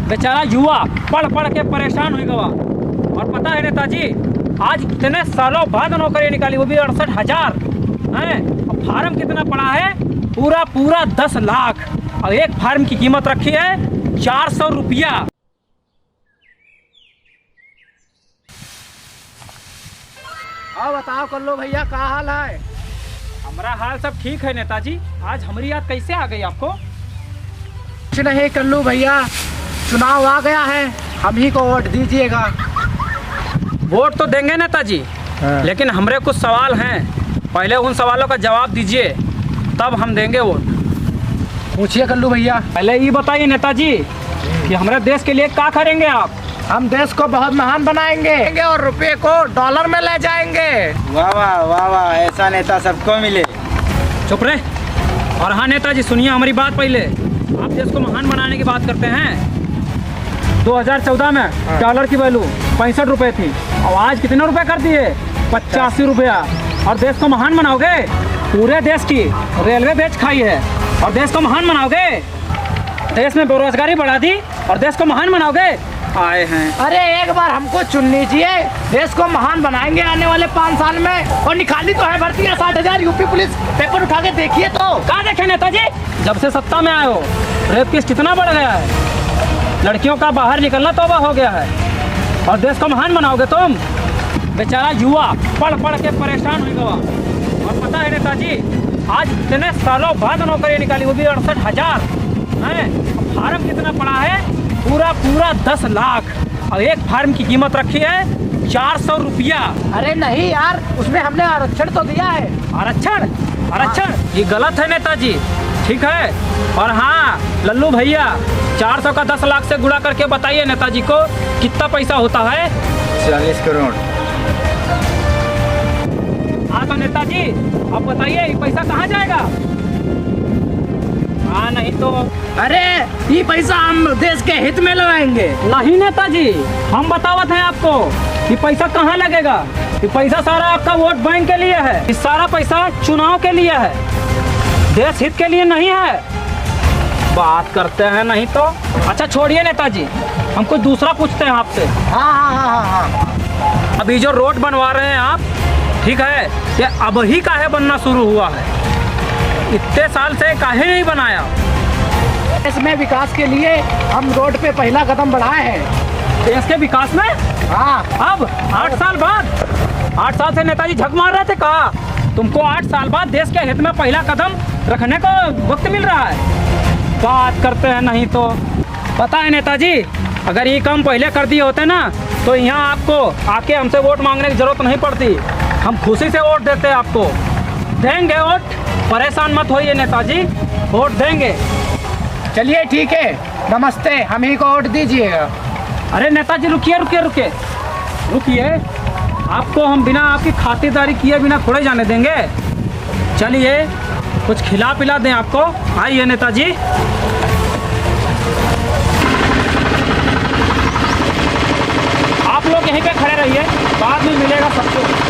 बेचारा युवा पढ़ पढ़ के परेशान हो गया। और पता है नेताजी, आज कितने सालों बाद नौकरी निकाली, वो भी 68,000 है। फार्म कितना पड़ा है? पूरा पूरा 10 लाख। और एक फार्म की कीमत रखी है 400 रुपया। आओ बताओ कल्लू भैया, क्या हाल है? हमारा हाल सब ठीक है नेताजी। आज हमारी याद कैसे आ गई आपको? कुछ नहीं कल्लू भैया, चुनाव आ गया है, हम ही को वोट दीजिएगा। वोट तो देंगे नेताजी, लेकिन हमारे कुछ सवाल हैं। पहले उन सवालों का जवाब दीजिए, तब हम देंगे वोट। पूछिए कल्लू भैया। पहले ये बताइए नेताजी कि हमारे देश के लिए क्या करेंगे आप? हम देश को बहुत महान बनाएंगे और रुपए को डॉलर में ले जाएंगे। वाह वाह वाह वाह, ऐसा नेता सबको मिले। चुप रहे। और हाँ नेताजी सुनिए हमारी बात। पहले आप देश को महान बनाने की बात करते हैं। 2014 में डॉलर की वैल्यू 65 रुपये थी, और आज कितने रुपए कर दिए? 85 रुपया। और देश को महान बनाओगे? पूरे देश की रेलवे बेच खाई है, और देश को महान बनाओगे? देश में बेरोजगारी बढ़ा दी, और देश को महान बनाओगे? आए हैं। अरे एक बार हमको चुन लीजिए, देश को महान बनाएंगे आने वाले 5 साल में। और निकाली तो है भर्ती 60,000 यूपी पुलिस, पेपर उठा के देखिए तो। कहाँ देखे नेताजी? जब से सत्ता में आए हो रेप केस कितना बढ़ गया है, लड़कियों का बाहर निकलना तौबा हो गया है, और देश को महान बनाओगे तुम? बेचारा युवा पढ़ पढ़ के परेशान हो गया। और पता है नेताजी, आज कितने सालों बाद नौकरी निकाली, वो भी 68,000 है। फार्म कितना पड़ा है? पूरा पूरा 10 लाख। और एक फार्म की कीमत रखी है 400 रुपया। अरे नहीं यार, उसमें हमने आरक्षण तो दिया है। आरक्षण? आरक्षण ये गलत है नेताजी, ठीक है? और हाँ लल्लू भैया, 400 का 10 लाख से गुणा करके बताइए नेताजी को कितना पैसा होता है? 40 करोड़। हाँ तो नेताजी आप बताइए ये पैसा कहाँ जाएगा? हाँ नहीं तो अरे ये पैसा हम देश के हित में लगाएंगे। नहीं नेताजी, हम बतावत हैं आपको ये पैसा कहाँ लगेगा। ये पैसा सारा आपका वोट बैंक के लिए है, ये सारा पैसा चुनाव के लिए है, देश हित के लिए नहीं है। बात करते हैं नहीं तो। अच्छा छोड़िए नेताजी, हम कुछ दूसरा पूछते हैं आपसे। हाँ हाँ हाँ हाँ हाँ। अभी जो रोड बनवा रहे हैं आप, ठीक है, ये अब ही काहे बनना शुरू हुआ है? इतने साल से काहे नहीं बनाया? इसमें विकास के लिए हम रोड पे पहला कदम बढ़ाए हैं। देश के विकास में? हाँ। अब 8 साल बाद? 8 साल से नेताजी झक मार रहे थे। कहा तुमको 8 साल बाद देश के हित में पहला कदम रखने को वक्त मिल रहा है? बात करते हैं नहीं तो। पता है नेताजी, अगर ये काम पहले कर दिए होते ना, तो यहाँ आपको आके हमसे वोट मांगने की जरूरत नहीं पड़ती। हम खुशी से वोट देते आपको। देंगे वोट, परेशान मत होइए नेताजी, वोट देंगे। चलिए ठीक है, नमस्ते, हम ही को वोट दीजिएगा। अरे नेताजी रुकिए रुकिए रुकिए रुकिए, आपको हम बिना आपकी खातिरदारी किए बिना थोड़े जाने देंगे। चलिए कुछ खिला पिला दें आपको। आइए नेताजी। आप लोग यहीं पे खड़े रहिए, बाद में मिलेगा सबको।